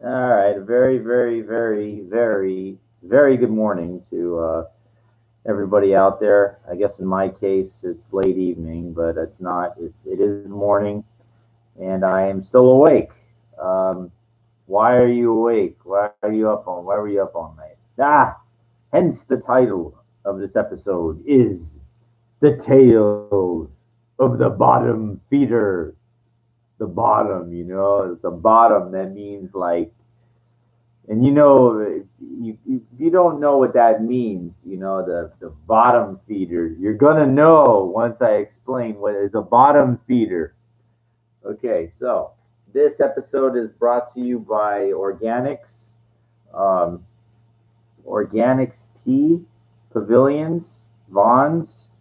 All right, a very, very, very, very, very good morning to everybody out there. I guess in my case, it's late evening, but it's not. It is morning, and I am still awake. Um, why are you awake? Why are you up on? Why were you up all night? Hence the title of this episode is the tales of the bottom feeder. The bottom, it's a bottom that means like. And if you don't know what that means, the bottom feeder, you're gonna know once I explain what is a bottom feeder. Okay, so this episode is brought to you by um, Organics Tea, Pavilions, Vaughn's.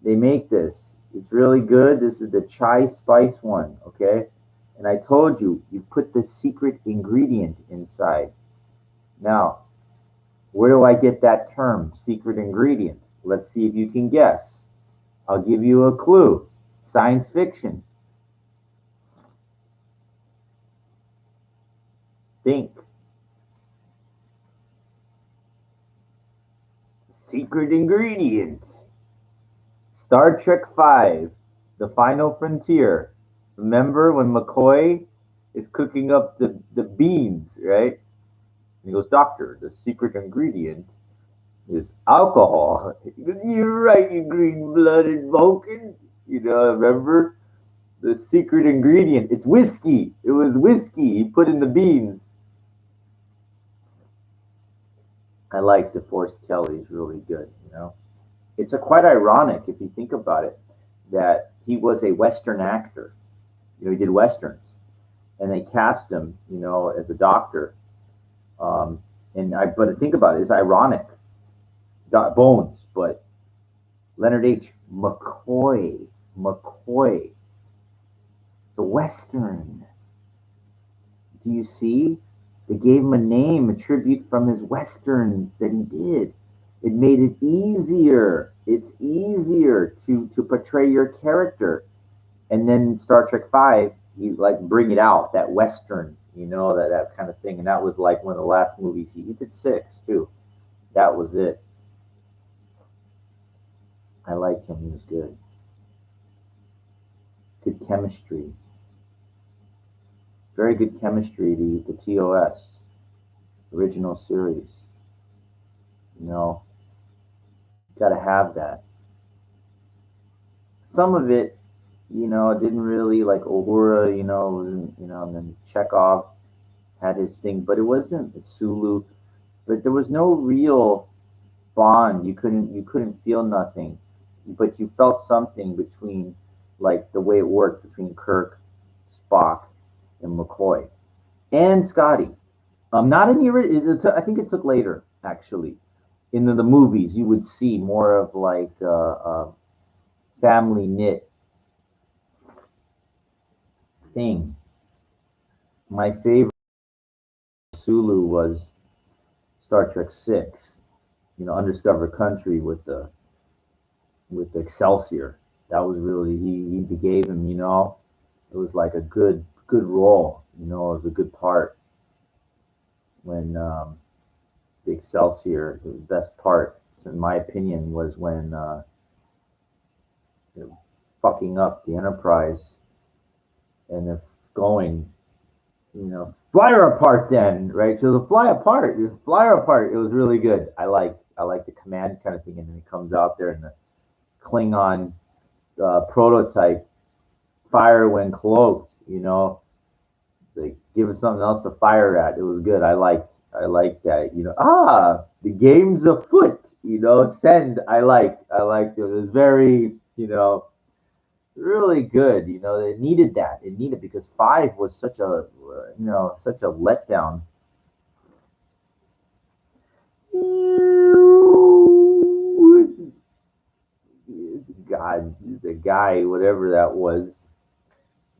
They make this. It's really good. This is the chai spice one, okay? And I told you, you put the secret ingredient inside. Now, where do I get that term, secret ingredient? Let's see if you can guess. I'll give you a clue. Science fiction. Think. Secret ingredient. Star Trek V, The Final Frontier. Remember when McCoy is cooking up the beans, right? And he goes, Doctor, the secret ingredient is alcohol. He goes, you're right, you green blooded Vulcan. Remember? The secret ingredient. It's whiskey. It was whiskey he put in the beans. I like DeForest Kelly. He's really good. It's quite ironic if you think about it that he was a Western actor. He did Westerns. And they cast him, as a doctor. But think about it, it's ironic. Bones, but Leonard H. McCoy, the Western. Do you see? They gave him a name, a tribute from his westerns that he did. It made it easier. It's easier to portray your character. And then Star Trek Five, you like bring it out that western, that kind of thing. And that was like one of the last movies he did six too. That was it. I liked him. He was good. Good chemistry. Very good chemistry. The TOS original series. You know, got to have that. Some of it, didn't really like Uhura, and then Chekhov had his thing, but it wasn't Sulu. But there was no real bond. You couldn't feel nothing, but you felt something between like the way it worked between Kirk, Spock, and McCoy and Scotty. Not in the original. I think it took later actually. In the movies, you would see more of like family knit thing. My favorite Sulu was Star Trek Six. Undiscovered country with the Excelsior. That was really he gave him. It was like a good role. It was a good part when the Excelsior. The best part, in my opinion, was when you know, fucking up the Enterprise and if going fly her apart then, right? So the fly her apart. It was really good. I like the command kind of thing, and then it comes out there and the Klingon prototype fire when close. It's like give it something else to fire at. It was good. I liked that. The game's afoot. Send. I liked it. It was very really good. They needed that. It needed because five was such a letdown. God, the guy, whatever that was,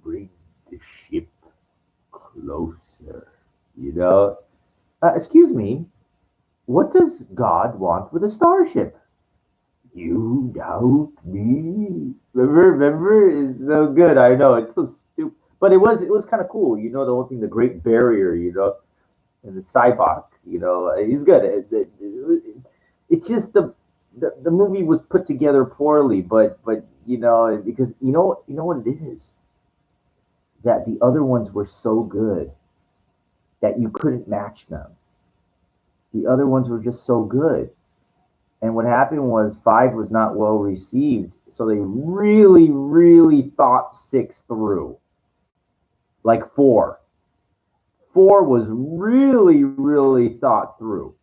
bring the ship closer. You know. Excuse me. What does God want with a starship? You doubt me. Remember? It's so good. I know it's so stupid. But it was kind of cool, the whole thing, the Great Barrier, and the Cybok, he's good. It's just the movie was put together poorly, but because you know what it is, that the other ones were so good that you couldn't match them. The other ones were just so good. And what happened was five was not well received, so they really, really thought six through. Like four. Four was really, really thought through.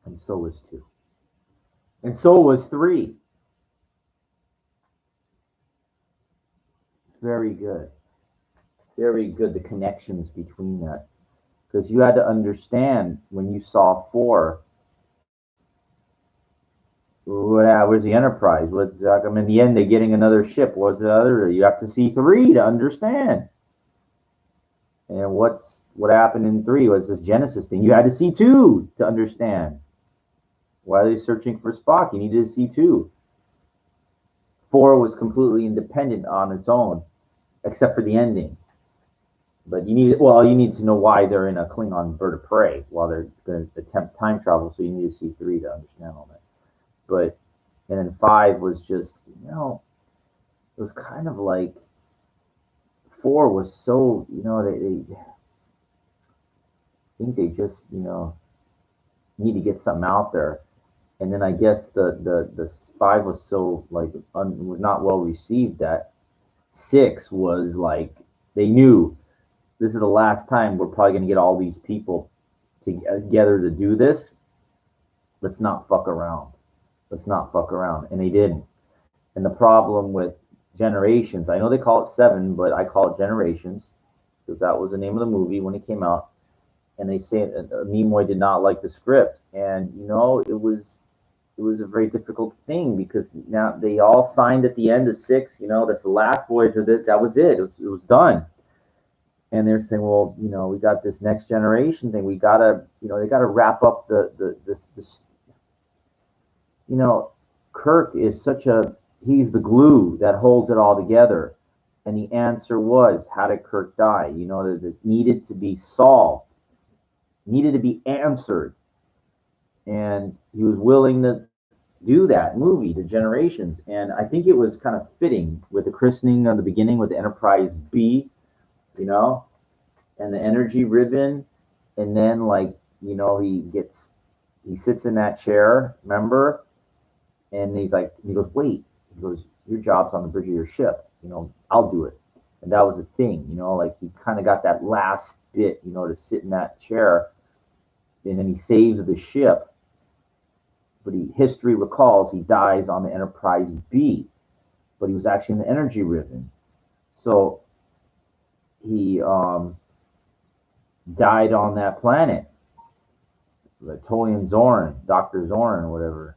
And so was two. And so was three. It's very good. Very good, the connections between that. Because you had to understand when you saw four, where's the Enterprise? In the end, they're getting another ship. What's the other? You have to see three to understand. And what happened in three was this Genesis thing. You had to see two to understand. Why are they searching for Spock? You needed to see two. Four was completely independent on its own, except for the ending. But you need to know why they're in a Klingon bird of prey while they're going to attempt time travel. So you need to see three to understand all that. But and then five was just, it was kind of like four was so, they think they just, need to get something out there. And then I guess the five was so was not well received that six was like, they knew this is the last time we're probably going to get all these people together to do this. Let's not fuck around. Let's not fuck around. And they didn't. And the problem with Generations, I know they call it Seven, but I call it Generations because that was the name of the movie when it came out. And they say Nimoy did not like the script. And, it was a very difficult thing because now they all signed at the end of six, that's the last voyage of it. That was it. It was done. And they're saying, well, we got this next generation thing. We gotta, they gotta wrap up this. Kirk is he's the glue that holds it all together. And the answer was, how did Kirk die? That needed to be solved, needed to be answered. And he was willing to do that movie, The Generations. And I think it was kind of fitting with the christening of the beginning with the Enterprise B, and the energy ribbon. And then he sits in that chair, remember? And he goes, wait, he goes, your job's on the bridge of your ship, I'll do it. And that was the thing, he kind of got that last bit, to sit in that chair. And then he saves the ship. But history recalls he dies on the Enterprise B, but he was actually in the energy ribbon. So he died on that planet, the Tolian Zorn, Dr. Zorn, or whatever,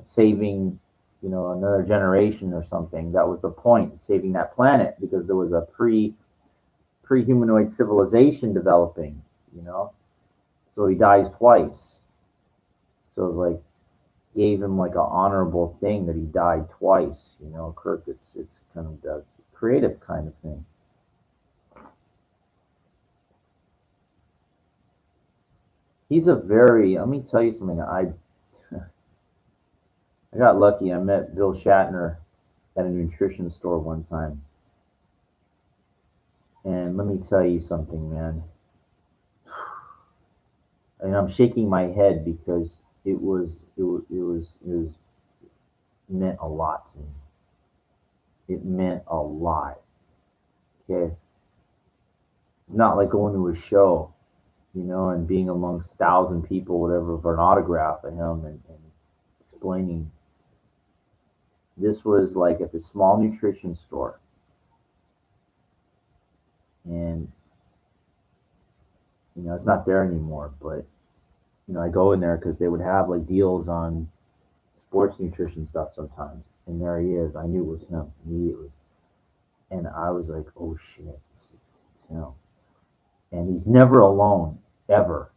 saving, another generation or something. That was the point, saving that planet, because there was a pre-humanoid civilization developing, So he dies twice. So it was gave him an honorable thing that he died twice. Kirk, it's kind of that's a creative kind of thing. He's let me tell you something. I got lucky. I met Bill Shatner at a nutrition store one time. And let me tell you something, man. And I'm shaking my head because it meant a lot to me. It meant a lot. Okay. It's not like going to a show, and being amongst 1,000 people, whatever, for an autograph of him and explaining. This was at the small nutrition store. And, it's not there anymore, but, I go in there because they would have deals on sports nutrition stuff sometimes. And there he is. I knew it was him immediately. And I was like, oh shit, it's him. And he's never alone, ever.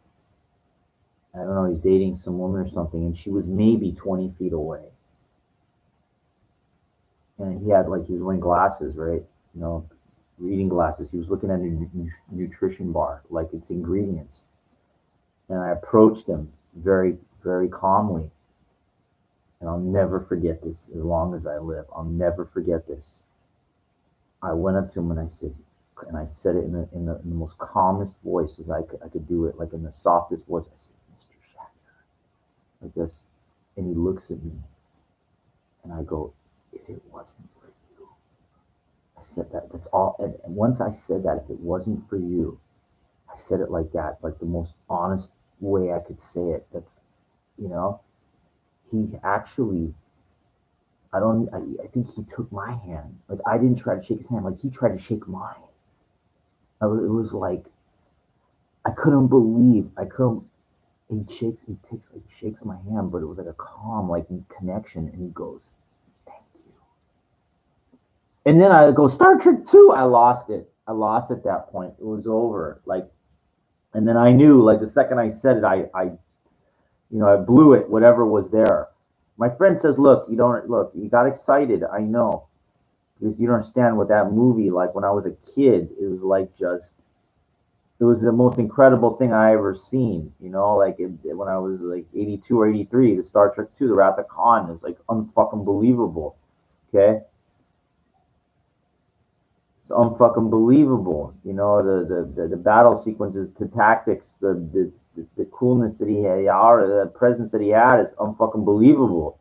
I don't know, he's dating some woman or something, and she was maybe 20 feet away. and he was wearing glasses, right? You know, reading glasses. He was looking at a nutrition bar, like its ingredients. And I approached him very, very calmly. And I'll never forget this as long as I live. I'll never forget this. I went up to him and I said it in the most calmest voice as I could do it, like in the softest voice. I said, Mr. Shatner, like this. And he looks at me and I go, if it wasn't for you, I said that. That's all. And once I said that, if it wasn't for you, I said it like that, like the most honest way I could say it. That's, you know, he actually, I think he took my hand. Like I didn't try to shake his hand, like he tried to shake mine. It was like, I couldn't, he shakes my hand, but it was like a calm, like connection. And he goes, thank you. And then I go, Star Trek 2. I lost it. I lost at that point. It was over. Like, and then I knew, like the second I said it, I blew it, whatever was there. My friend says, look, you got excited. I know, because you don't understand what that movie, like when I was a kid, it was like it was the most incredible thing I ever seen. You know, like when I was like 82 or 83, the Star Trek 2, the Wrath of Khan is like unfucking believable. Okay. It's unfucking believable. You know, the battle sequences, the tactics, the coolness that he had, the presence that he had is unfucking believable.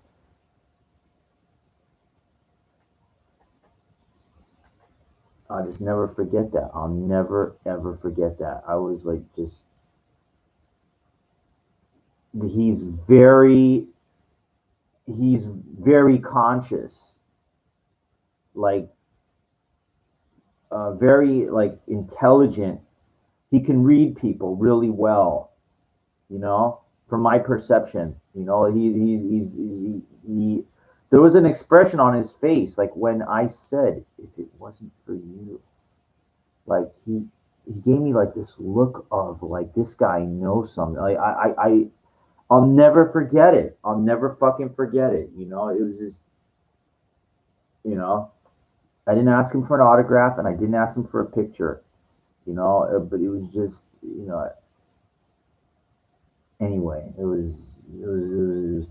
I'll just never forget that. I'll never ever forget that. I was like, just he's very he's very conscious, like very like intelligent. He can read people really well, you know, from my perception. You know, he there was an expression on his face, like when I said, if it wasn't for you, like he gave me like this look of like this guy knows something. Like I'll never forget it. I'll never fucking forget it. You know, it was just, you know, I didn't ask him for an autograph and I didn't ask him for a picture, you know, but it was just, you know, anyway, it was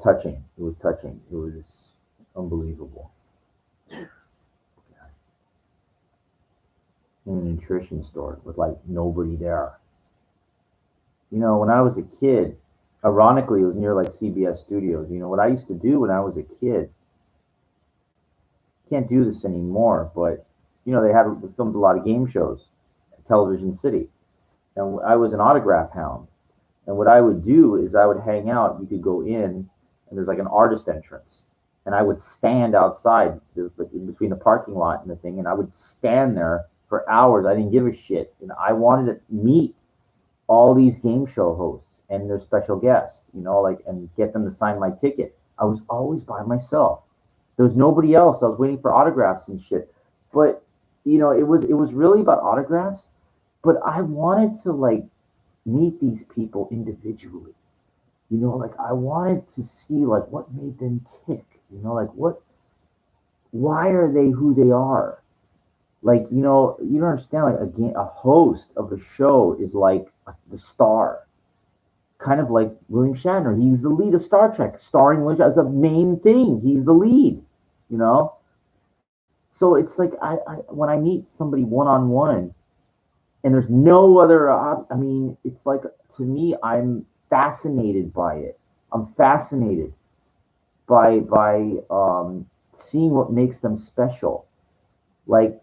touching. It was touching. It was unbelievable. In a nutrition store with like nobody there. You know, when I was a kid, ironically, it was near like CBS Studios. You know, what I used to do when I was a kid, can't do this anymore, but you know, they filmed a lot of game shows at Television City. And I was an autograph hound. And what I would do is I would hang out. You could go in, and there's like an artist entrance. And I would stand outside between the parking lot and the thing, and I would stand there for hours. I didn't give a shit. And I wanted to meet all these game show hosts and their special guests, you know, like, and get them to sign my ticket. I was always by myself. There was nobody else. I was waiting for autographs and shit. But, you know, it was really about autographs, but I wanted to like meet these people individually. You know, like I wanted to see like what made them tick. You know, like why are they who they are? Like, you know, you don't understand. Like a host of a show is like the star, kind of like William Shatner. He's the lead of Star Trek, starring William Shatner. It's a main thing. He's the lead. You know, so it's like I when I meet somebody one on one, and there's no other. I mean, it's like to me, I'm fascinated by it. I'm fascinated by seeing what makes them special. Like,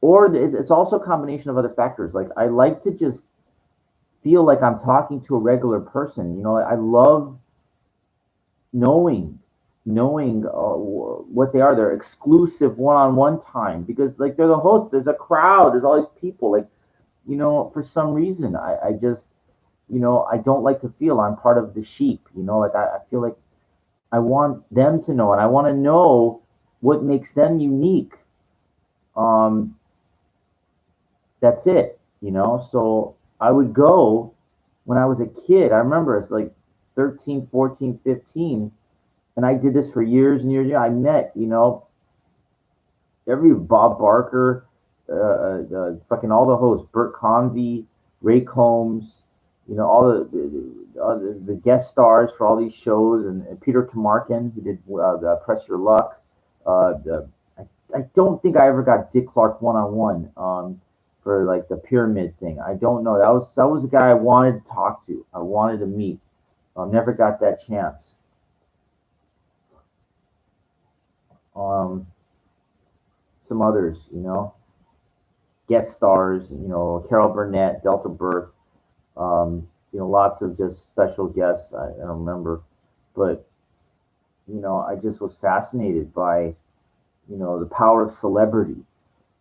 or it's also a combination of other factors. Like, I like to just feel like I'm talking to a regular person. You know, I love knowing what they are. Their exclusive one-on-one time, because like they're the host. There's a crowd. There's all these people. Like, you know, for some reason, I just, you know, I don't like to feel I'm part of the sheep. You know, like I feel like I want them to know, and I want to know what makes them unique. Um, that's it, you know. So I would go when I was a kid. I remember it's like 13, 14, 15, and I did this for years and years. I met, you know, every Bob Barker, fucking all the hosts, Bert Convy, Ray Combs, all the guest stars for all these shows, and Peter Tamarkin, who did the Press Your Luck. I don't think I ever got Dick Clark one-on-one for like the pyramid thing. I don't know. That was the guy I wanted to talk to. I wanted to meet. Never got that chance. Some others, guest stars, Carol Burnett, Delta Burke, lots of just special guests. I don't remember, but I just was fascinated by, the power of celebrity.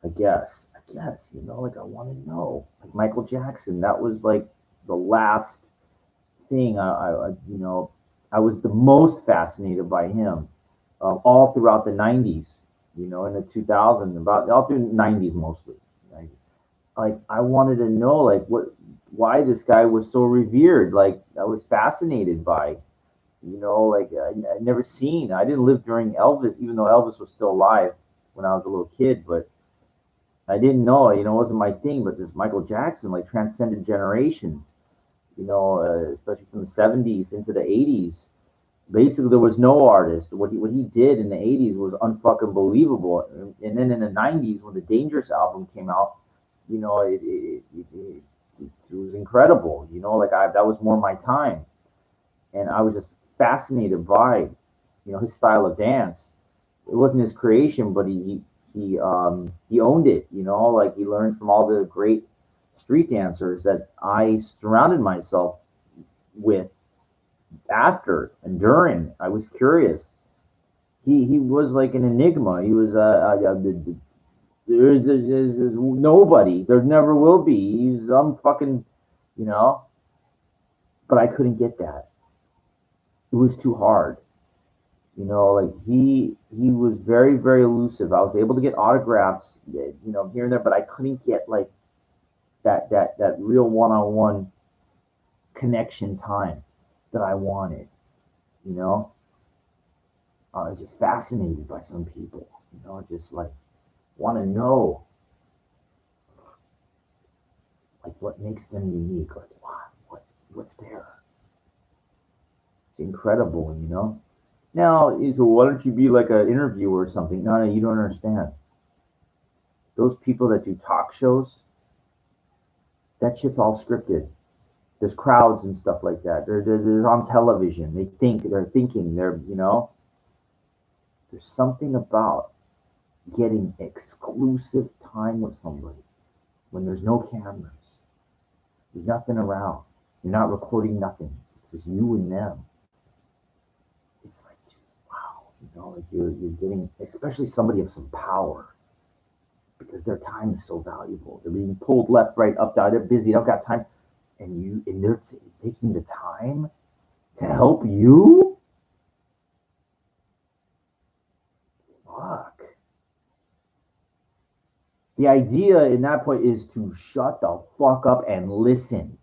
I guess, like I want to know, like Michael Jackson. That was like the last thing I was the most fascinated by him, all throughout the 90s, in the 2000s, about all through the 90s mostly. Like I wanted to know like why this guy was so revered. Like I was fascinated by, like I never seen. I didn't live during Elvis, even though Elvis was still alive when I was a little kid, but I didn't know. It wasn't my thing. But this Michael Jackson like transcended generations. Especially from the 70s into the 80s. Basically, there was no artist. What he did in the 80s was unfucking believable. And then in the 90s, when the Dangerous album came out, it was incredible. Like that was more my time, and I was just fascinated by, his style of dance. It wasn't his creation, but he owned it. Like he learned from all the great street dancers that I surrounded myself with after and during. I was curious. He was like an enigma. He was there's nobody. There never will be. He's fucking, but I couldn't get that. It was too hard. Like he was very, very elusive. I was able to get autographs, here and there, but I couldn't get like that real one-on-one connection time that I wanted. I was just fascinated by some people. Just like want to know like what makes them unique. Like what's there? It's incredible. Now, so why don't you be like an interviewer or something? No, you don't understand. Those people that do talk shows, that shit's all scripted. There's crowds and stuff like that. They're on television. They're thinking. There's something about getting exclusive time with somebody when there's no cameras. There's nothing around. You're not recording nothing. It's just you and them. It's like just wow, like you're getting, especially somebody of some power, because their time is so valuable. They're being pulled left, right, up, down. They're busy. They don't got time, and they're taking the time to help you. Fuck. The idea in that point is to shut the fuck up and listen.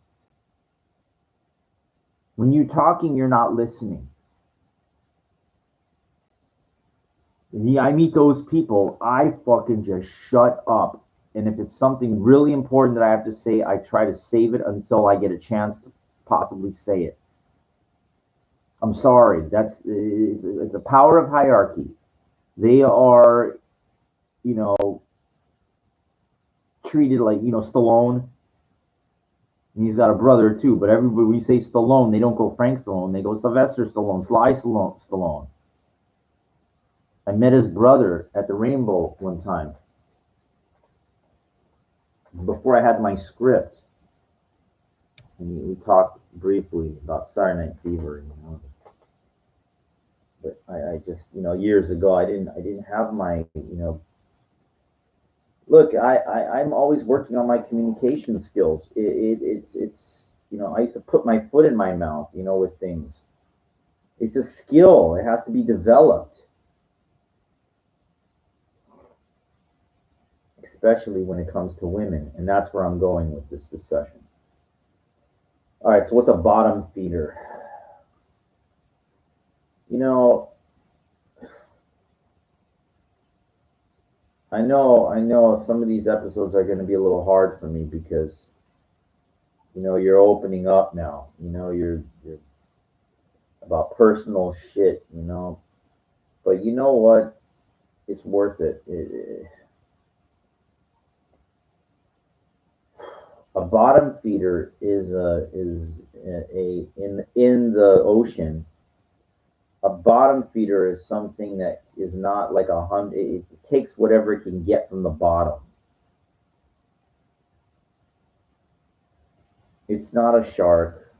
When you're talking, you're not listening. I meet those people, I fucking just shut up. And if it's something really important that I have to say, I try to save it until I get a chance to possibly say it. I'm sorry. It's a power of hierarchy. They are, treated like, Stallone. And he's got a brother too, but everybody, when you say Stallone, they don't go Frank Stallone. They go Sylvester Stallone, Sly Stallone. I met his brother at the Rainbow one time before I had my script, and we talked briefly about Saturday Night Fever. But I just, years ago, I didn't have my, Look, I'm always working on my communication skills. It's I used to put my foot in my mouth, with things. It's a skill. It has to be developed. Especially when it comes to women, and that's where I'm going with this discussion. All right, so what's a bottom feeder? I know some of these episodes are going to be a little hard for me because you're opening up now. You're about personal shit. But you know what? It's worth it. A bottom feeder is in the ocean. A bottom feeder is something that is not like a hundred. It takes whatever it can get from the bottom. It's not a shark.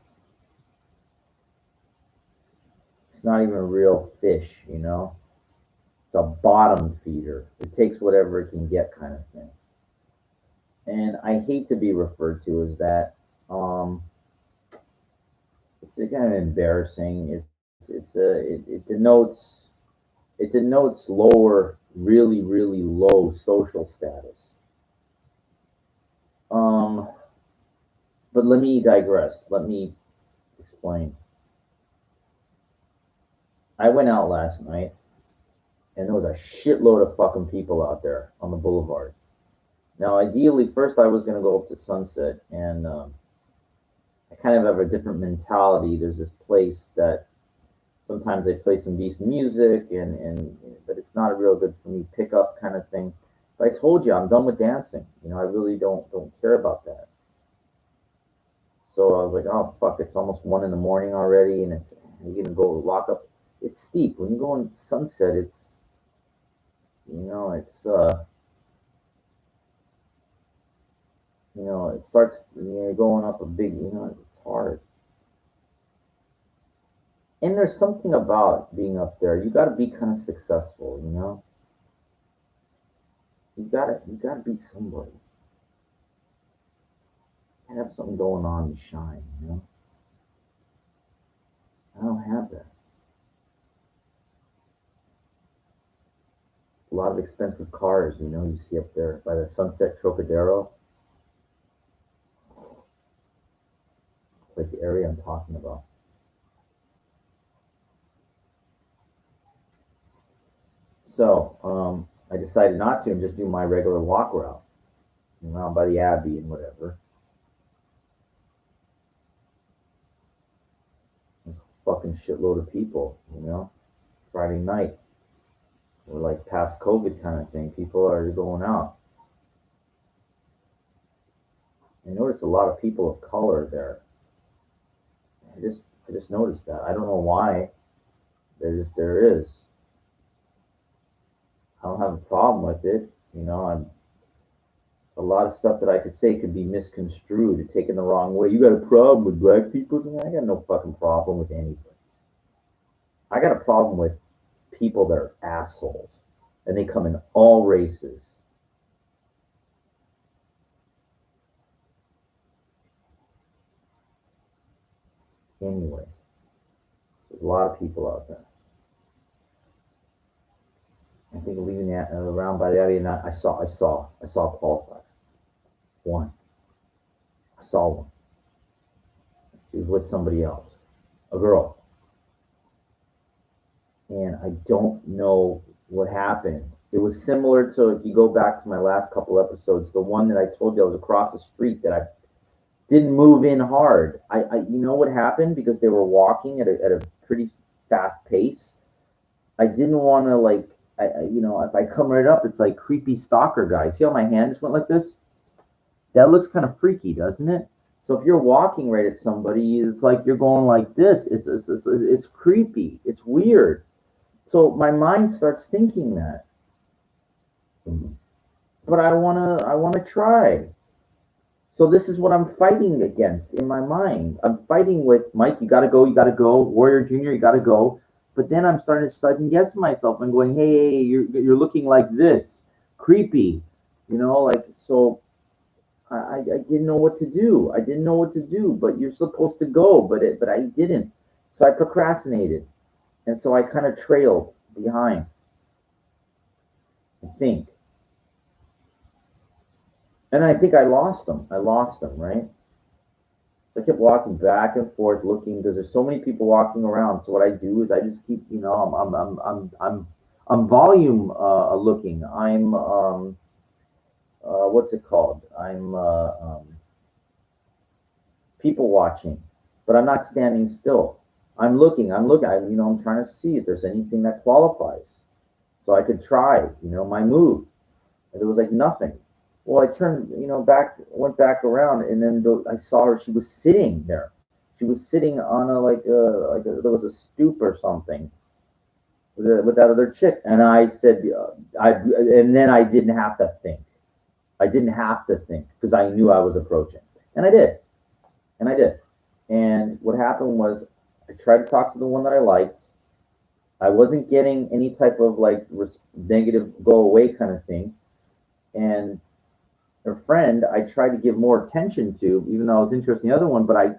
It's not even a real fish. It's a bottom feeder. It takes whatever it can get, kind of thing. And I hate to be referred to as that. Um, it's kind of embarrassing. It denotes lower, really, really low social status. Um, but let me digress. Let me explain. I went out last night, and there was a shitload of fucking people out there on the boulevard. Now, ideally, first I was going to go up to Sunset, and I kind of have a different mentality. There's this place that sometimes they play some decent music, and but it's not a real good for me pickup kind of thing. But I told you I'm done with dancing. I really don't care about that. So I was like, oh fuck, it's almost 1 in the morning already, and it's you're gonna go lock up. It's steep when you go on Sunset. It's it starts going up a big. It's hard. And there's something about being up there. You got to be kind of successful. You gotta be somebody. Have something going on to shine. I don't have that. A lot of expensive cars. You see up there by the Sunset Trocadero. It's like the area I'm talking about. So I decided not to and just do my regular walk route around by the Abbey and whatever. There's a fucking shitload of people. Friday night, or like past COVID kind of thing. People are going out. I noticed a lot of people of color there. I just noticed that. I don't know why. There is. I don't have a problem with it. I'm a lot of stuff that I could say could be misconstrued and taken the wrong way. You got a problem with black people? I got no fucking problem with anything. I got a problem with people that are assholes, and they come in all races. Anyway, there's a lot of people out there. I think leaving that around by the area, and I saw a qualifier. One, I saw one. He was with somebody else, a girl, and I don't know what happened. It was similar to, if you go back to my last couple episodes, the one that I told you I was across the street that I didn't move in hard. You know what happened, because they were walking at a pretty fast pace. I didn't want to, like, if I come right up, it's like creepy stalker guy. See how my hand just went like this? That looks kind of freaky, doesn't it? So if you're walking right at somebody, it's like you're going like this. It's creepy. It's weird. So my mind starts thinking that, but I wanna try. So this is what I'm fighting against in my mind. I'm fighting with Mike. You gotta go. Warrior Junior, you gotta go. But then I'm starting to second guess myself and going, hey, you're looking like this, creepy, like so. I didn't know what to do. I didn't know what to do. But you're supposed to go, but I didn't. So I procrastinated, and so I kind of trailed behind. I think, and I think I lost them. I lost them, right? So I kept walking back and forth, looking, because there's so many people walking around. So what I do is I just keep, I'm volume looking. I'm what's it called? I'm people watching, but I'm not standing still. I'm looking. I'm looking. I'm trying to see if there's anything that qualifies, so I could try. My move. And there was like nothing. Well, I turned, back, went back around, and then I saw her. She was sitting there. She was sitting on there was a stoop or something with that other chick. And I said, and then I didn't have to think. I didn't have to think because I knew I was approaching, and I did, and I did. And what happened was, I tried to talk to the one that I liked. I wasn't getting any type of like negative go away kind of thing, and her friend I tried to give more attention to, even though I was interested in the other one, but I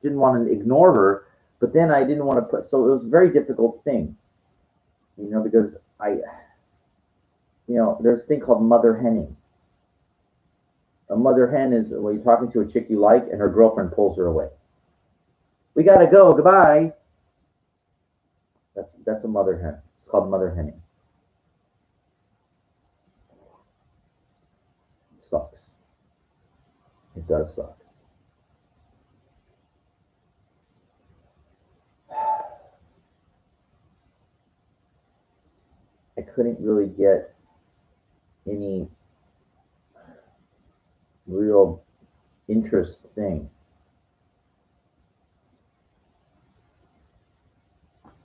didn't want to ignore her. But then I didn't want to put, so it was a very difficult thing, because there's a thing called mother henning. A mother hen is when you're talking to a chick you like and her girlfriend pulls her away. We gotta go, goodbye. That's a mother hen. It's called mother henning. It sucks. It does suck. I couldn't really get any real interest thing.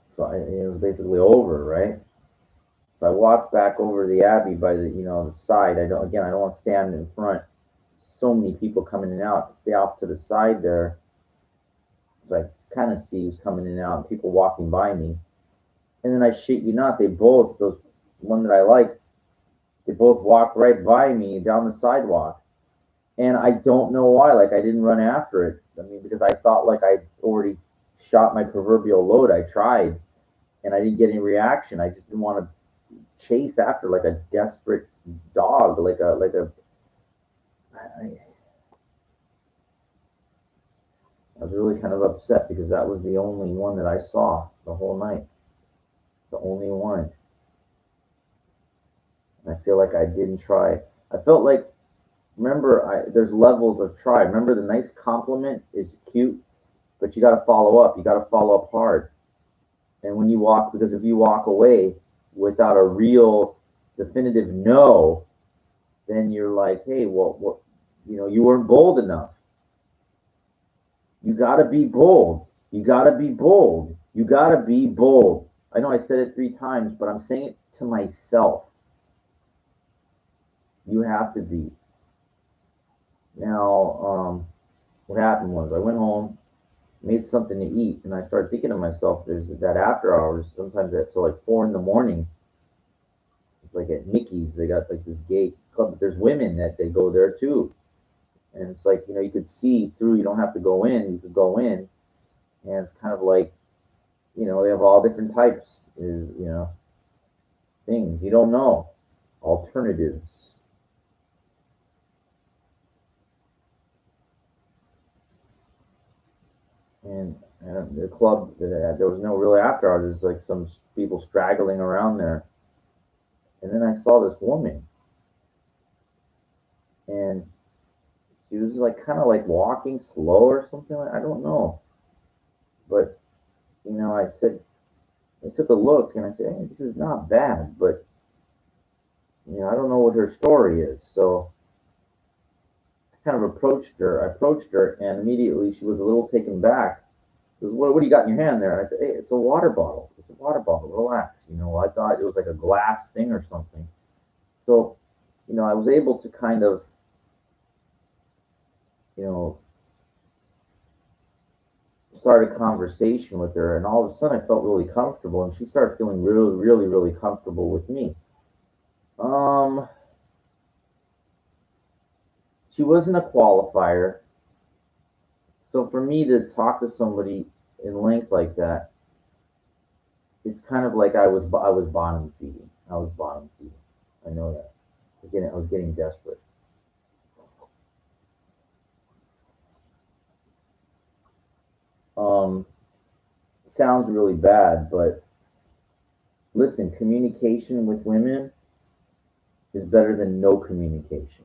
So it was basically over, right? So I walked back over the Abbey by the side. I don't want to stand in front. So many people coming in and out. Stay off to the side there. So I kind of see who's coming in and out, and people walking by me. And then I shit you not, those one that I like, they both walked right by me down the sidewalk. And I don't know why. Like, I didn't run after it. I mean, because I thought like I'd already shot my proverbial load. I tried, and I didn't get any reaction. I just didn't want to chase after like a desperate dog, I was really kind of upset because that was the only one that I saw the whole night. The only one. And I feel like I didn't try. I felt like, remember, there's levels of try. Remember, the nice compliment is cute, but you got to follow up. You got to follow up hard. And when you walk, because if you walk away without a real definitive no, then you're like, hey, well, what, you weren't bold enough. You got to be bold. You got to be bold. You got to be bold. I know I said it 3 times, but I'm saying it to myself. You have to be. Now, what happened was I went home, made something to eat, and I started thinking to myself, there's that after hours, sometimes it's like 4 in the morning. It's like at Mickey's, they got like this gay club, but there's women that they go there too. And it's like, you could see through, you don't have to go in, you could go in, and it's kind of like, they have all different types, things you don't know, alternatives. And the club, there was no real after hours. There's like some people straggling around there. And then I saw this woman, and she was like kind of like walking slow or something. I don't know. But, I said, I took a look and I said, hey, this is not bad, but, I don't know what her story is. So I kind of approached her. I approached her, and immediately she was a little taken back. What do you got in your hand there? And I said, hey, it's a water bottle. It's a water bottle. Relax. I thought it was like a glass thing or something. So, I was able to kind of, you know, start a conversation with her, and all of a sudden I felt really comfortable, and she started feeling really, really, really comfortable with me. Um, she wasn't a qualifier, so for me to talk to somebody in length like that, it's kind of like I was bottom feeding. I was bottom feeding. I know that. I was getting desperate. Um, sounds really bad, but listen, communication with women is better than no communication,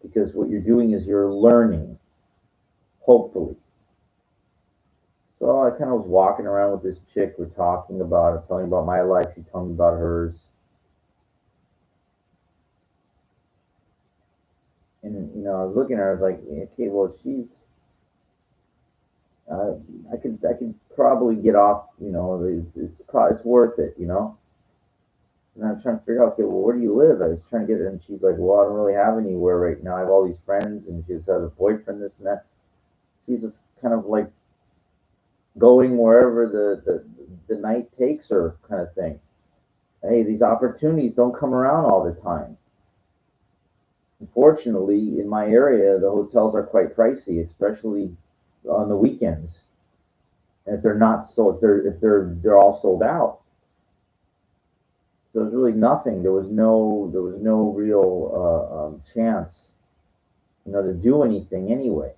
because what you're doing is you're learning, hopefully. So I kind of was walking around with this chick. We're talking about it, telling about my life. She told me about hers. And, I was looking at her. I was like, okay, well, uh, I could probably get off. It's worth it. And I was trying to figure out, okay, well, where do you live? I was trying to get it, and she's like, well, I don't really have anywhere right now. I have all these friends, and she just has a boyfriend, this and that. She's just kind of like going wherever the night takes her, kind of thing. Hey, these opportunities don't come around all the time. Unfortunately, in my area, the hotels are quite pricey, especially on the weekends. And if they're not sold, if they're all sold out. So there's really nothing. There was no real chance, to do anything anyway.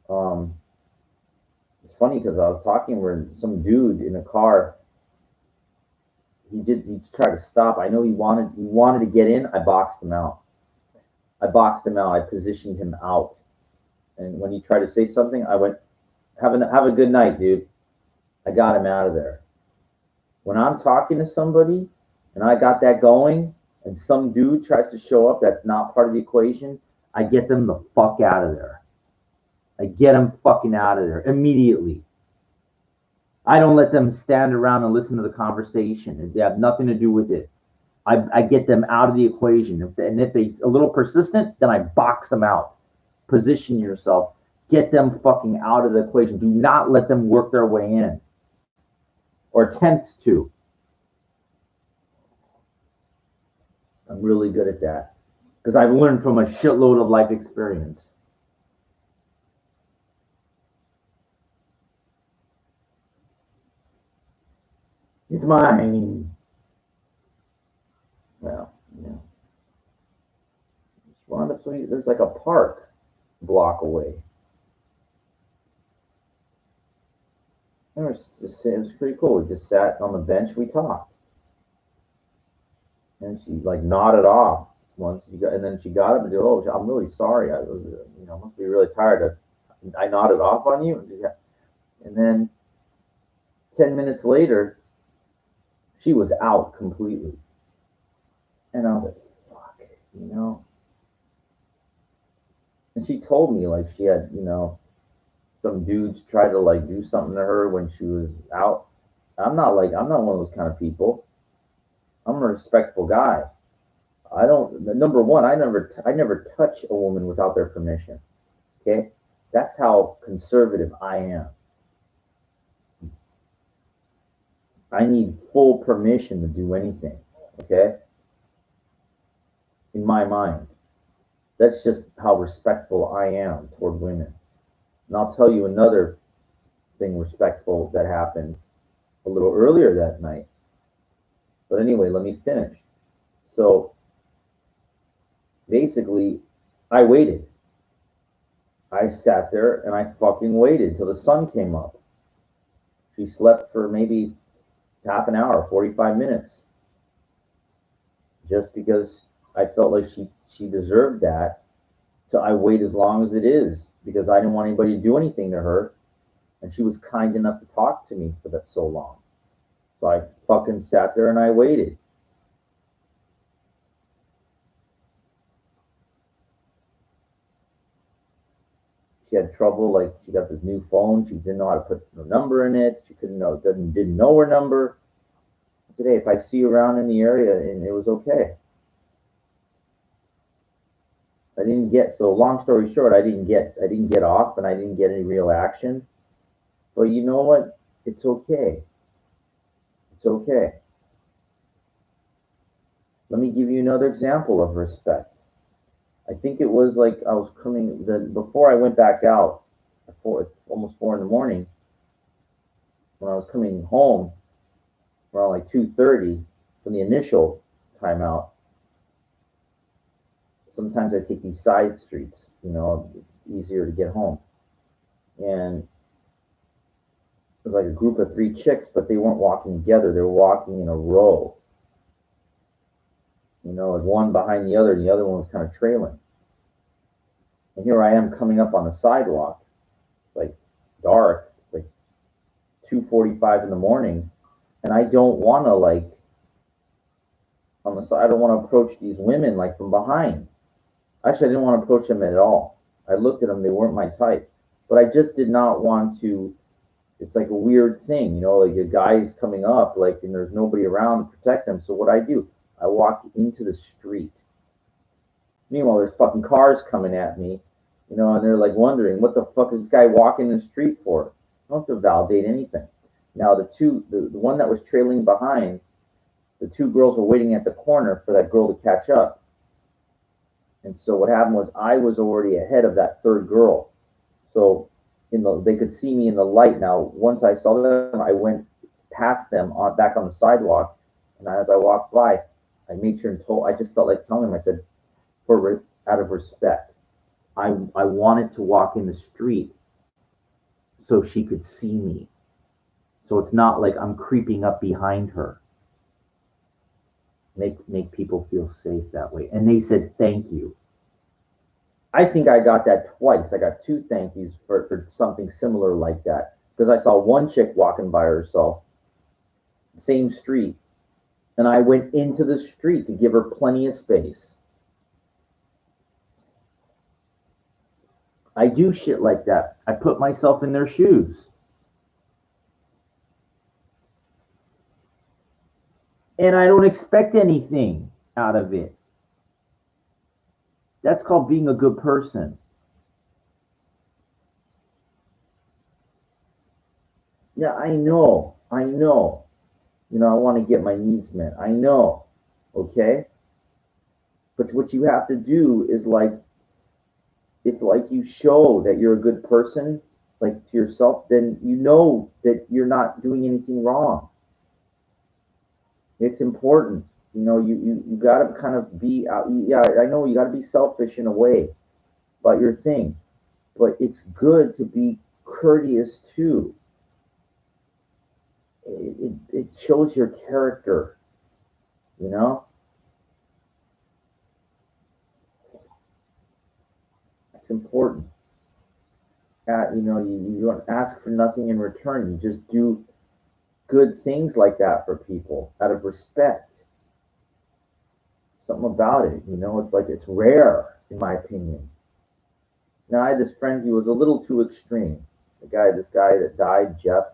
Um, it's funny because I was talking with some dude in a car. He tried to stop. I know he wanted to get in. I boxed him out. I positioned him out. And when he tried to say something, I went, have a good night, dude. I got him out of there. When I'm talking to somebody and I got that going, and some dude tries to show up that's not part of the equation, I get them the fuck out of there. I get them fucking out of there immediately. I don't let them stand around and listen to the conversation. They have nothing to do with it. I get them out of the equation. If they're a little persistent, then I box them out. Position yourself. Get them fucking out of the equation. Do not let them work their way in or attempt to. I'm really good at that because I've learned from a shitload of life experience. It's mine. Well, there's like a park a block away. It was pretty cool. We just sat on the bench. We talked, and she like nodded off once. And then she got up and said, "Oh, I'm really sorry. I was, must be really tired. I nodded off on you." And then 10 minutes later, she was out completely, and I was like, "Fuck," you know. And she told me like she had, some dudes try to like do something to her when she was out. I'm not one of those kind of people. I'm a respectful guy. I don't. Number one, I never touch a woman without their permission. Okay, that's how conservative I am. I need full permission to do anything. Okay, in my mind, that's just how respectful I am toward women. And I'll tell you another thing respectful that happened a little earlier that night. But anyway, let me finish. So basically, I waited. I sat there and I fucking waited till the sun came up. She slept for maybe half an hour, 45 minutes, just because I felt like she deserved that. So I wait as long as it is because I didn't want anybody to do anything to her, and she was kind enough to talk to me for that so long. So I fucking sat there and I waited. She had trouble, like she got this new phone. She didn't know how to put her number in it. She didn't know her number. I said, hey, if I see you around in the area, and it was okay. I didn't get so long story short, I didn't get off and I didn't get any real action. But you know what? It's okay. It's okay. Let me give you another example of respect. I think it was like I was coming before I went back out. It's almost 4 in the morning. When I was coming home around like 2:30 from the initial timeout. Sometimes I take these side streets, easier to get home. And was like a group of three chicks, but they weren't walking together. They were walking in a row. Like one behind the other, and the other one was kind of trailing. And here I am coming up on the sidewalk. It's like dark. It's like 2:45 in the morning, and I don't want to on the side. I don't want to approach these women like from behind. Actually, I didn't want to approach them at all. I looked at them; they weren't my type. But I just did not want to. It's like a weird thing, like a guy's coming up, and there's nobody around to protect them. So what I do, I walk into the street. Meanwhile, there's fucking cars coming at me, and they're like wondering, what the fuck is this guy walking in the street for? I don't have to validate anything. Now, the one that was trailing behind, the two girls were waiting at the corner for that girl to catch up. And so what happened was I was already ahead of that third girl. So they could see me in the light. Now, once I saw them, I went past them back on the sidewalk. And as I walked by, I made sure I just felt like telling them, I said, out of respect, I wanted to walk in the street so she could see me. So it's not like I'm creeping up behind her. Make people feel safe that way. And they said, thank you. I think I got that twice. I got two thank yous for something similar like that. Because I saw one chick walking by herself, same street, and I went into the street to give her plenty of space. I do shit like that. I put myself in their shoes. And I don't expect anything out of it. That's called being a good person. Yeah, I know. I want to get my needs met. I know. Okay? But what you have to do is if you show that you're a good person, to yourself, then you know that you're not doing anything wrong. It's important. You got to kind of be out. Yeah, I know you got to be selfish in a way about your thing, but it's good to be courteous too. It shows your character, you know? It's important. You don't ask for nothing in return. You just do good things like that for people out of respect. Something about it, it's rare, in my opinion. Now, I had this friend, he was a little too extreme. This guy that died, Jeff,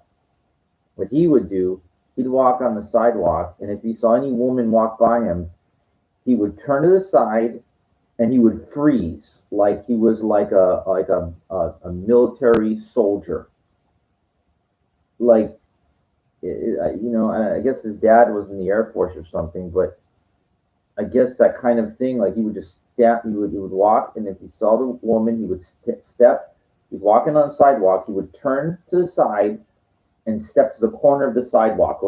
what he would do, he'd walk on the sidewalk, and if he saw any woman walk by him, he would turn to the side and he would freeze like he was like a military soldier. Like, I guess his dad was in the Air Force or something, but I guess that kind of thing, like he would just step, he would walk, and if he saw the woman, he would step. He's walking on the sidewalk, he would turn to the side and step to the corner of the sidewalk,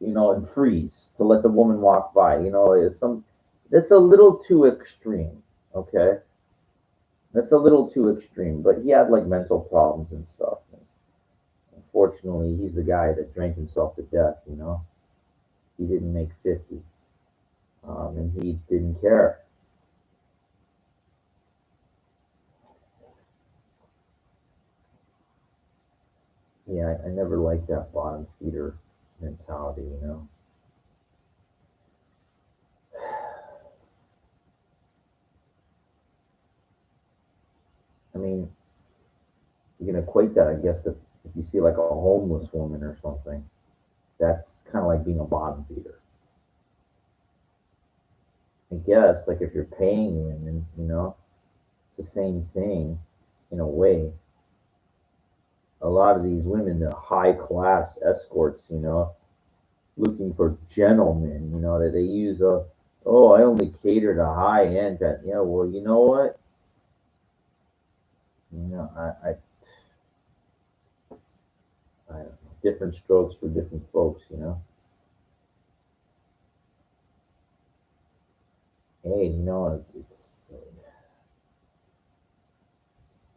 and freeze to let the woman walk by. That's a little too extreme. Okay, that's a little too extreme. But he had mental problems and stuff. And unfortunately, he's the guy that drank himself to death. He didn't make 50, and he didn't care. Yeah, I never liked that bottom feeder mentality. I mean, you can equate that, I guess, to if you see like a homeless woman or something, that's kind of like being a bottom feeder. I guess, if you're paying women, it's the same thing in a way. A lot of these women, the high class escorts, looking for gentlemen, that they use oh, I only cater to high end. That, yeah, well, you know what? I don't know, different strokes for different folks. Hey, it's,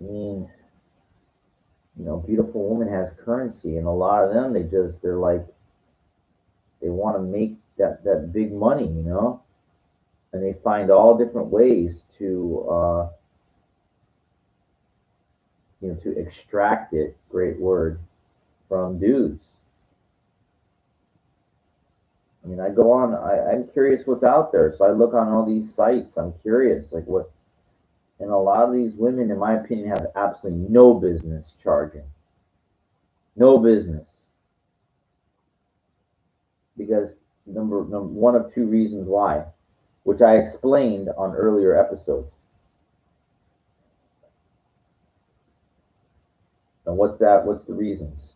I mean, beautiful woman has currency, and a lot of them, they're like, they want to make that big money, and they find all different ways to extract it, great word, from dudes. I mean, I'm curious what's out there. So I look on all these sites. I'm curious, like what, and a lot of these women, in my opinion, have absolutely no business charging. No business. Because number one of two reasons why, which I explained on earlier episodes. And what's that? What's the reasons?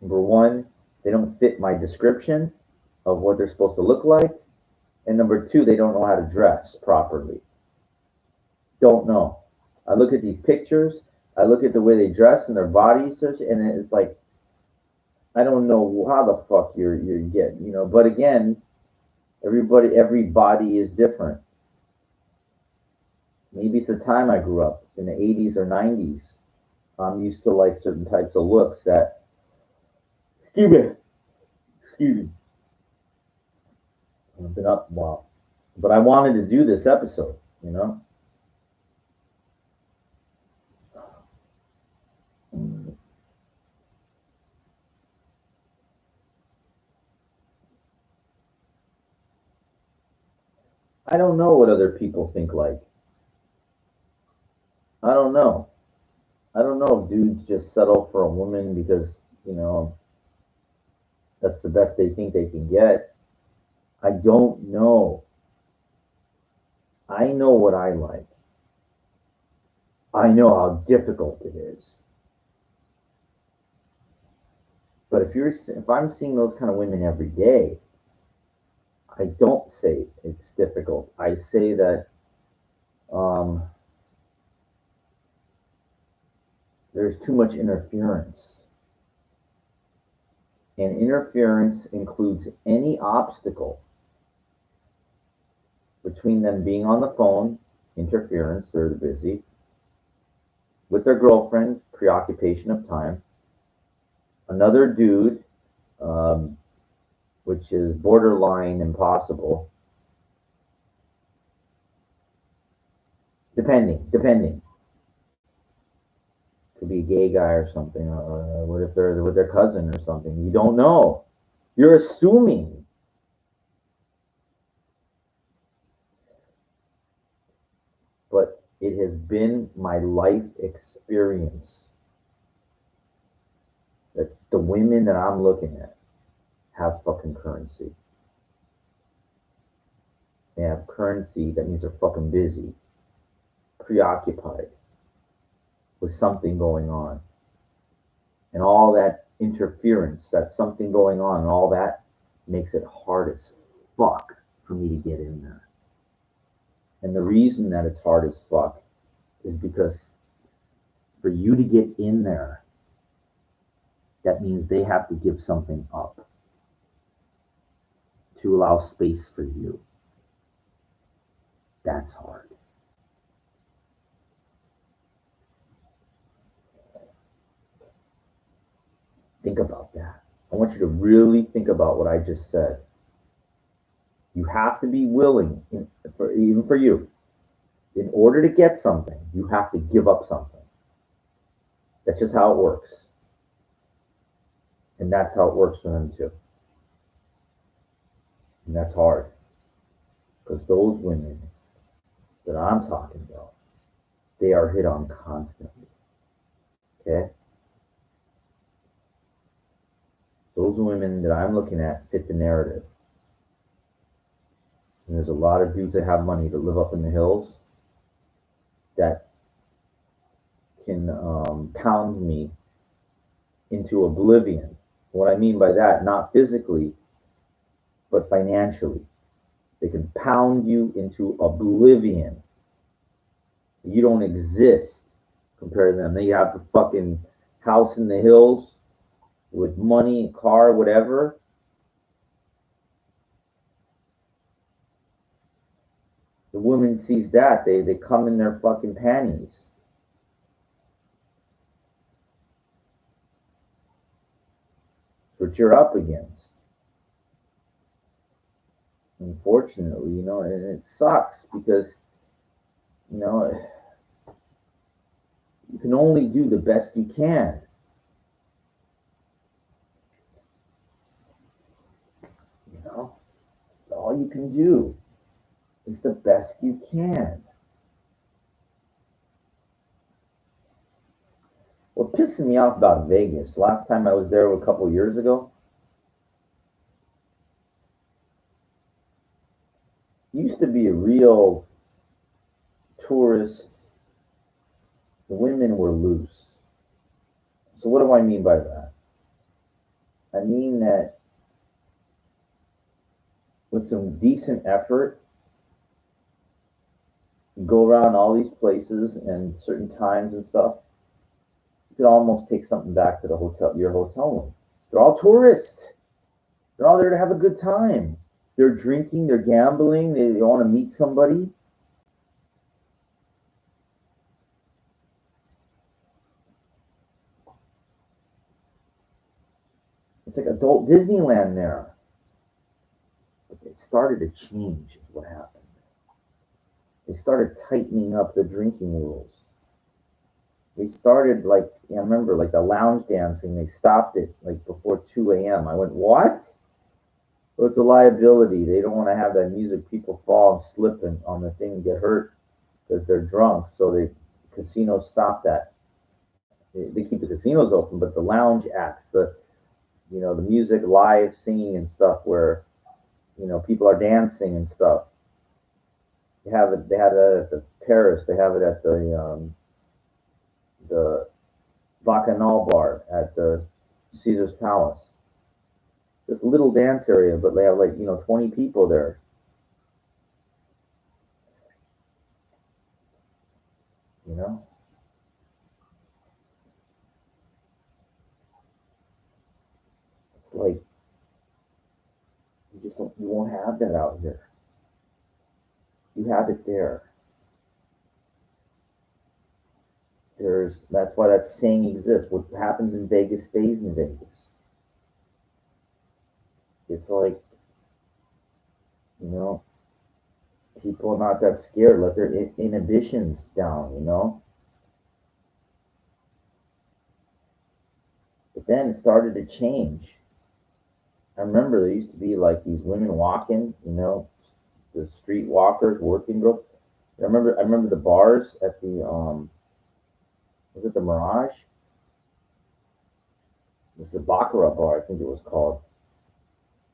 Number one, they don't fit my description of what they're supposed to look like. And number two, they don't know how to dress properly. Don't know. I look at these pictures, I look at the way they dress and their bodies, and it's like, I don't know how the fuck you're getting. But again, every body is different. Maybe it's the time I grew up in the 80s or 90s. I'm used to like certain types of looks that, excuse me, I've been up a while. But I wanted to do this episode. I don't know what other people think like. I don't know. I don't know if dudes just settle for a woman because that's the best they think they can get. I don't know. I know what I like. I know how difficult it is. But if I'm seeing those kind of women every day, I don't say it's difficult. I say that um, there's too much interference. And interference includes any obstacle between them being on the phone, interference, they're busy, with their girlfriend, preoccupation of time, another dude, um, which is borderline impossible, depending. Could be a gay guy or something. What if they're with their cousin or something? You don't know. You're assuming. But it has been my life experience that the women that I'm looking at have fucking currency. They have currency, that means they're fucking busy, preoccupied with something going on. And all that interference, that something going on, and all that makes it hard as fuck for me to get in there. And the reason that it's hard as fuck is because for you to get in there, that means they have to give something up to allow space for you. That's hard. Think about that. I want you to really think about what I just said. You have to be willing, even for you, in order to get something, you have to give up something. That's just how it works. And that's how it works for them too. And that's hard. Because those women that I'm talking about, they are hit on constantly. Okay? Those women that I'm looking at fit the narrative. And there's a lot of dudes that have money that live up in the hills that can pound me into oblivion. What I mean by that, not physically, but financially. They can pound you into oblivion. You don't exist compared to them. They have the fucking house in the hills with money, car, whatever. The woman sees that, they come in their fucking panties. That's what you're up against. Unfortunately, and it sucks because, you know, you can only do the best you can. It's all you can do. It's the best you can. What pissing me off about Vegas, last time I was there a couple of years ago, used to be a real tourist. The women were loose. So what do I mean by that? I mean that with some decent effort, you go around all these places and certain times and stuff, you could almost take something back to your hotel room. They're all tourists. They're all there to have a good time. They're drinking, they're gambling, they want to meet somebody. It's like adult Disneyland there. But they started to change, is what happened. They started tightening up the drinking rules. They started I remember like the lounge dancing, they stopped it like before 2 a.m. I went, what? Well, it's a liability. They don't want to have that music. People fall and slip on the thing and get hurt because they're drunk. So casinos stop that. They keep the casinos open, but the lounge acts, the music, live singing and stuff, where people are dancing and stuff. They have it. They had it at the Paris. They have it at the Bacchanal bar at the Caesar's Palace. This little dance area, but they have 20 people there. You know, it's like you won't have that out here. You have it there. That's why that saying exists. What happens in Vegas stays in Vegas. It's like, you know, people are not that scared. Let their inhibitions down. But then it started to change. I remember there used to be like these women walking, the street walkers, working girls. I remember the bars at the was it the Mirage? It was the Baccarat bar, I think it was called.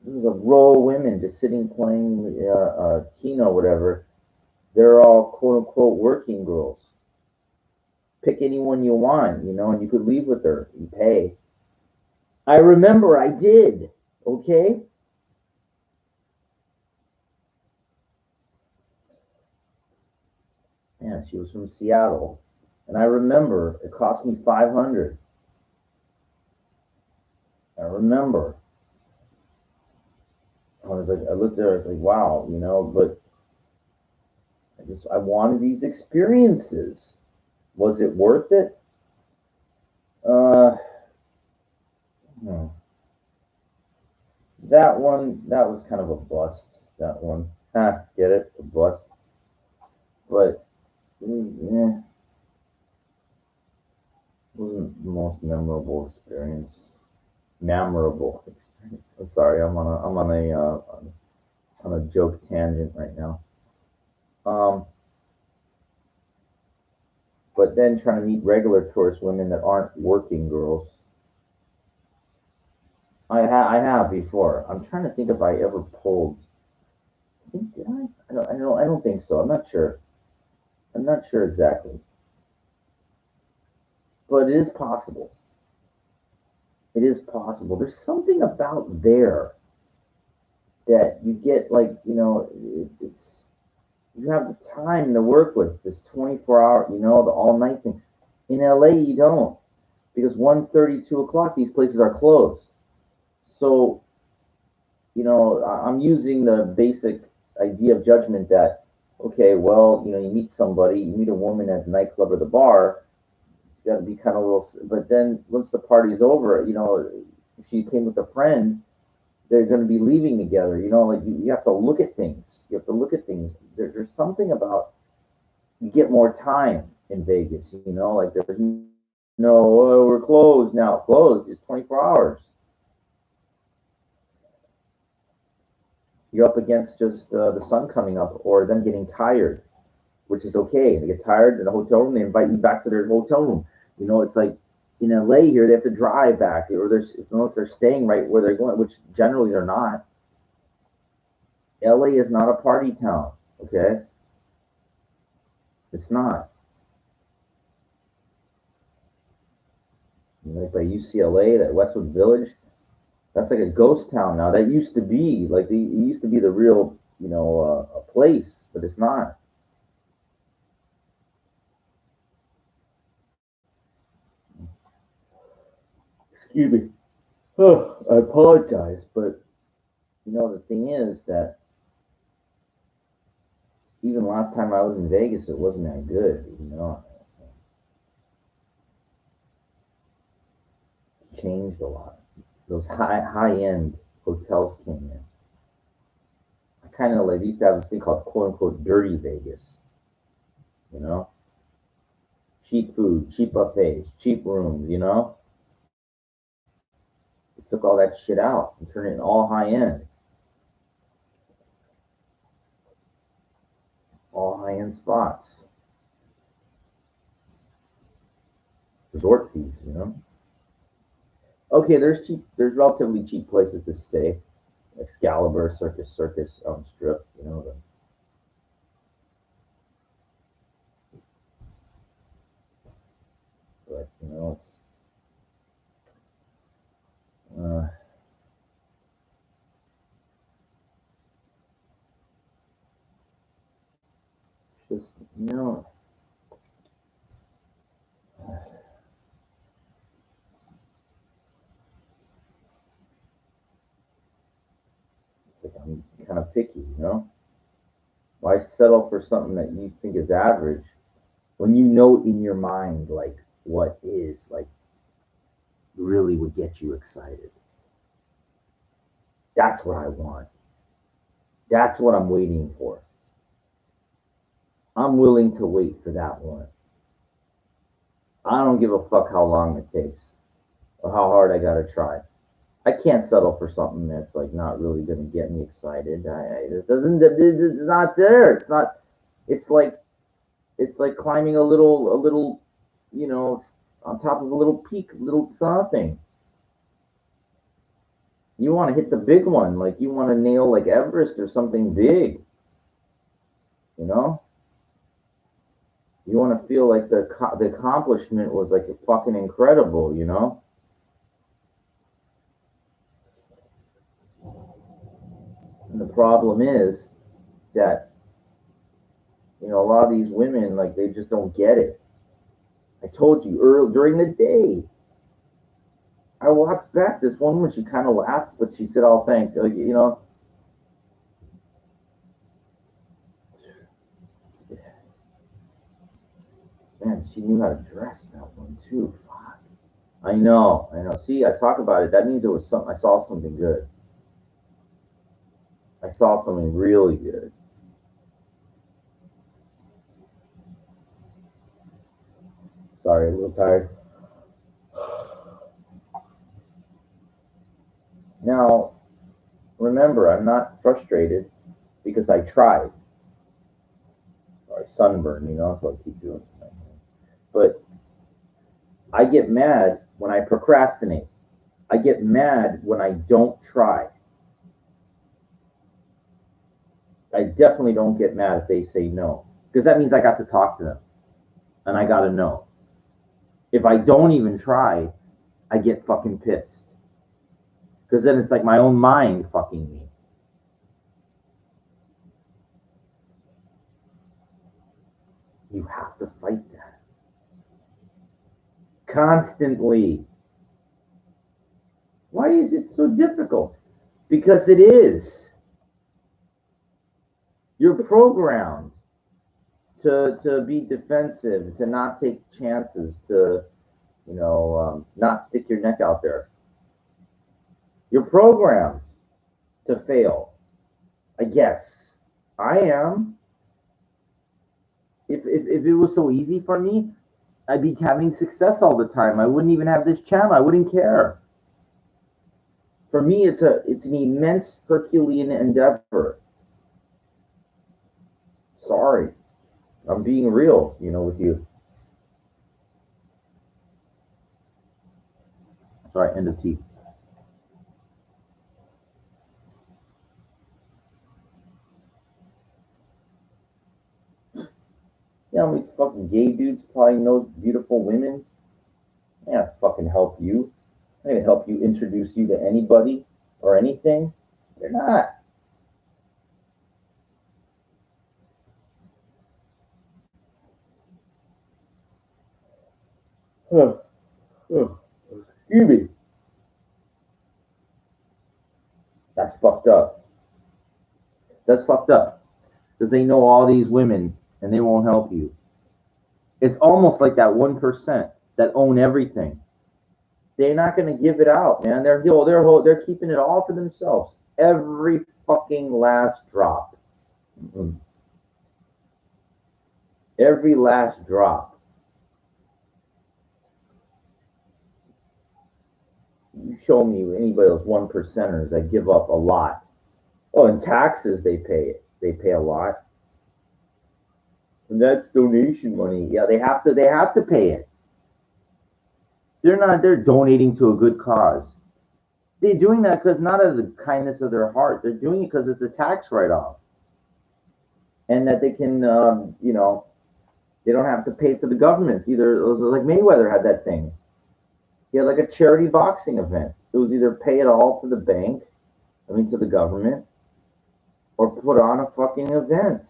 There was a row of women just sitting playing Keno, whatever. They're all quote unquote working girls. Pick anyone you want, and you could leave with her. You pay. I remember I did. Okay. Yeah, she was from Seattle, and I remember it cost me 500. I remember. I looked there. I was like, wow, But I wanted these experiences. Was it worth it? Uh, hmm. That was kind of a bust. That one, get it, a bust. But yeah, it wasn't the most memorable experience. Memorable experience. I'm sorry, I'm on a joke tangent right now. Um, but then trying to meet regular tourist women that aren't working girls. I have before. I'm trying to think if I ever pulled. I think did I? I don't think so. I'm not sure. I'm not sure exactly, but it is possible. It is possible. There's something about there that you get it's you have the time to work with this 24 hour, the all night thing. In LA, you don't, because 1:30, 2 o'clock, these places are closed. So I'm using the basic idea of judgment that Okay, well, you meet somebody, you meet a woman at the nightclub or the bar. You got to be kind of a little. But then once the party's over, if she came with a friend, they're going to be leaving together. Like you have to look at things. You have to look at things. There's something about you get more time in Vegas. Like there's no, oh, we're closed now. Closed is 24 hours. You're up against just the sun coming up or them getting tired, which is okay. They get tired in the hotel room, they invite you back to their hotel room. It's like in LA here, they have to drive back, or unless they're staying right where they're going, which generally they're not. LA is not a party town, okay? It's not. Like by UCLA, that Westwood Village, that's like a ghost town now. That used to be it used to be the real, a place, but it's not. Excuse me. Oh, I apologize, but the thing is that even last time I was in Vegas, it wasn't that good. It's changed a lot. Those high end hotels came in. I kind of like used to have this thing called quote unquote dirty Vegas. You know, cheap food, cheap buffets, cheap rooms. They took all that shit out and turned it all high end, all high end spots, resort fees. Okay, there's relatively cheap places to stay, Excalibur, Circus on Strip. But it's uh, just it's like I'm kind of picky. Why settle for something that you think is average when you know in your mind like what is like really would get you excited? That's what I want. That's what I'm waiting for. I'm willing to wait for that one. I don't give a fuck how long it takes or how hard I gotta try. I can't settle for something that's like not really gonna get me excited. It doesn't. It's not there. It's not. It's like climbing a little, you know, on top of a little peak, little something. You want to hit the big one, like you want to nail like Everest or something big. You know, you want to feel like the accomplishment was like fucking incredible. And the problem is that a lot of these women like they just don't get it. I told you early during the day. I walked back. This one woman, she kind of laughed, but she said, "Oh, thanks." Man, she knew how to dress that one too. Fuck. I know, I know. See, I talk about it. That means it was something. I saw something good. I saw something really good. Sorry, a little tired. Now, remember, I'm not frustrated because I tried. Or I sunburned, that's what I keep doing. But I get mad when I procrastinate. I get mad when I don't try. I definitely don't get mad if they say no because that means I got to talk to them and I got to know. If I don't even try, I get fucking pissed because then it's like my own mind fucking me. You have to fight that constantly. Why is it so difficult? Because it is. You're programmed. to be defensive, to not take chances, to not stick your neck out there. You're programmed to fail. I guess I am. If it was so easy for me, I'd be having success all the time. I wouldn't even have this channel. I wouldn't care. For me, it's an immense Herculean endeavor. Sorry, I'm being real, with you. Sorry, end of tea. You know how many fucking gay dudes probably know beautiful women? I can't fucking help you. I'm gonna help you introduce you to anybody or anything. They're not. Excuse me. That's fucked up. That's fucked up. Because they know all these women and they won't help you. It's almost like that 1% that own everything. They're not going to give it out, man. They're keeping it all for themselves. Every fucking last drop. Every last drop. You show me anybody those 1%ers that give up a lot. Oh, in taxes they pay it. They pay a lot. And that's donation money. Yeah, they have to pay it. They're donating to a good cause. They're doing that because not out of the kindness of their heart. They're doing it because it's a tax write-off. And that they can, they don't have to pay it to the governments either. Like Mayweather had that thing. He had like a charity boxing event. It was either pay it all to the bank, to the government, or put on a fucking event.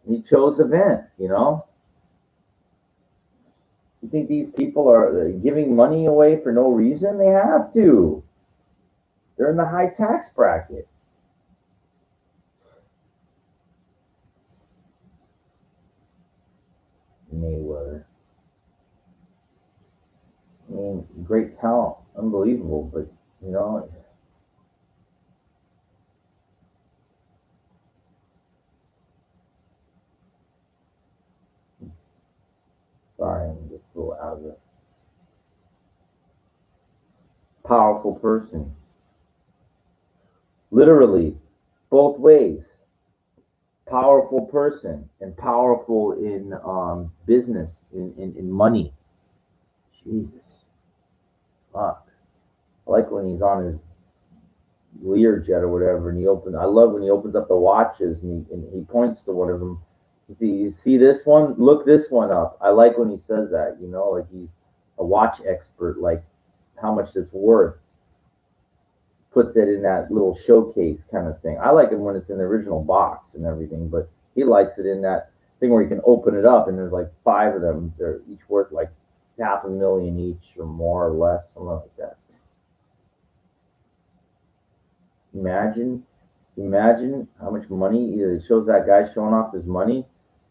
He chose event, You think these people are giving money away for no reason? They have to. They're in the high tax bracket. Mayweather. Great talent, unbelievable, but sorry, I'm just a little out of it. Powerful person. Literally, both ways. Powerful person and powerful in business, in money. Jesus. Fuck. I like when he's on his Learjet or whatever, and I love when he opens up the watches and he points to one of them. You see this one? Look this one up. I like when he says that, like he's a watch expert, like how much it's worth. Puts it in that little showcase kind of thing. I like it when it's in the original box and everything, but he likes it in that thing where you can open it up and there's like 5 of them. They're each worth like $500,000 each or more or less, something like that. Imagine how much money it shows that guy showing off his money.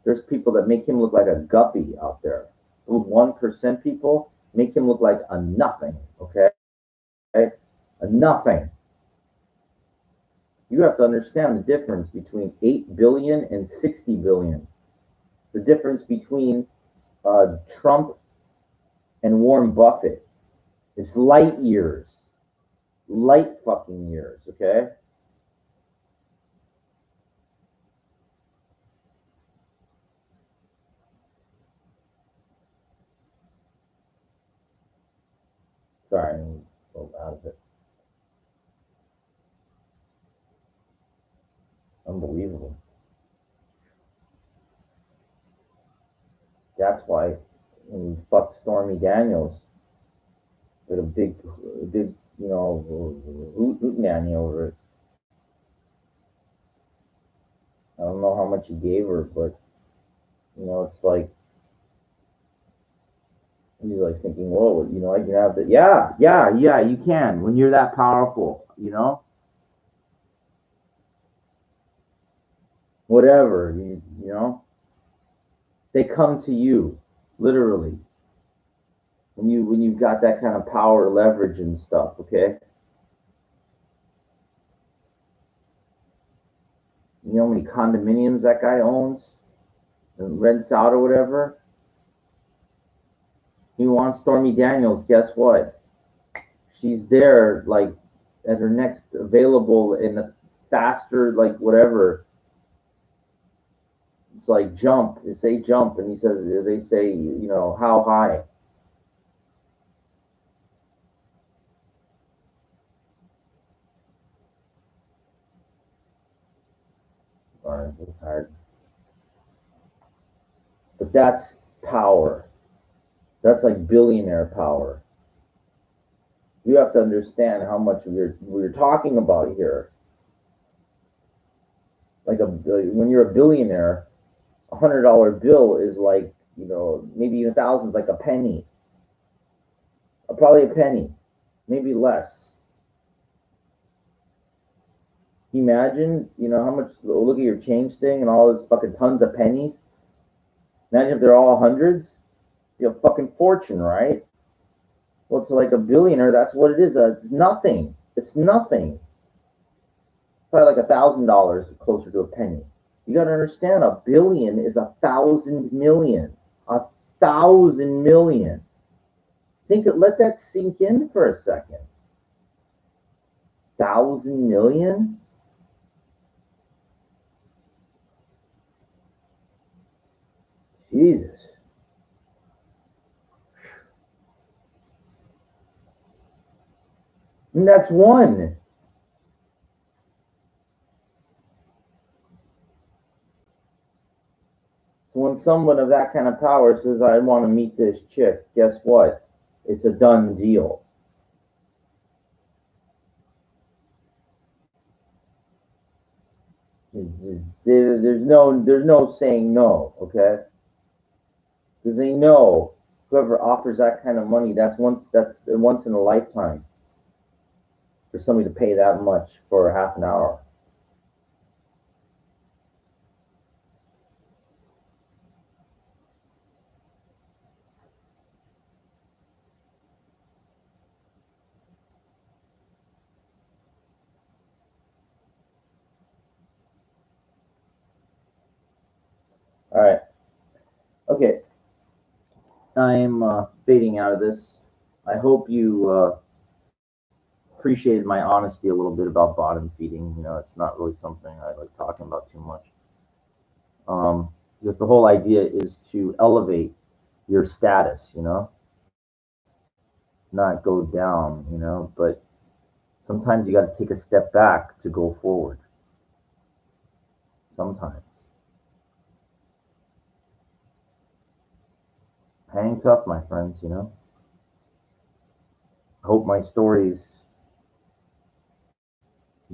There's people that make him look like a guppy out there. Those 1% people make him look like a nothing, okay? A nothing. You have to understand the difference between 8 billion and 60 billion. The difference between Trump and Warren Buffett. It's light years. Light fucking years, okay? Sorry, I'm a little out of it. Unbelievable. That's why when he fucked Stormy Daniels with a big, hoot nanny over it. I don't know how much he gave her, but it's like he's like thinking, whoa, I can have that. Yeah, you can when you're that powerful, whatever, They come to you, literally. When you've got that kind of power, leverage, and stuff, okay? You know how many condominiums that guy owns and rents out or whatever? He wants Stormy Daniels. Guess what? She's there, like, at her next available in a faster, like, whatever. It's like jump. They say jump, and they say, how high? Sorry, I'm so tired. But that's power. That's like billionaire power. You have to understand how much we're talking about here. When you're a billionaire, $100 bill is like, maybe even thousands, like a penny, probably a penny, maybe less. Imagine, how much. Look at your change thing and all those fucking tons of pennies. Imagine if they're all hundreds. You have fucking fortune, right? Well, to like a billionaire, that's what it is. It's nothing. It's nothing. Probably like $1,000, closer to a penny. You got to understand, a billion is 1,000 million. 1,000 million. Let that sink in for a second. 1,000 million. Jesus. And that's one. So when someone of that kind of power says, I want to meet this chick, guess what? It's a done deal. There's no saying no, okay? Because they know whoever offers that kind of money, that's once in a lifetime for somebody to pay that much for half an hour. All right. Okay. I'm fading out of this. I hope you appreciated my honesty a little bit about bottom feeding. It's not really something I like talking about too much. Because the whole idea is to elevate your status, not go down, but sometimes you got to take a step back to go forward. Sometimes. Hang tough, my friends, I hope my stories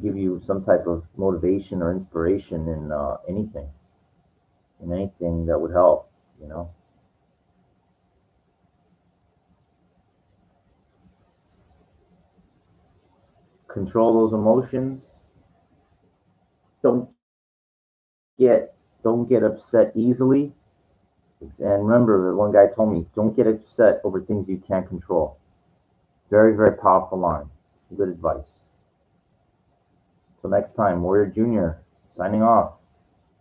give you some type of motivation or inspiration in anything that would help, Control those emotions. Don't don't get upset easily. And remember, one guy told me, don't get upset over things you can't control. Very, very powerful line. Good advice. Till next time, Warrior Jr. signing off.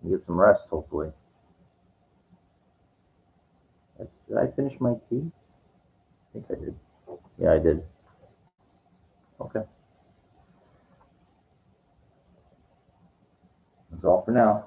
Get some rest, hopefully. Did I finish my tea? I think I did. Yeah, I did. Okay. That's all for now.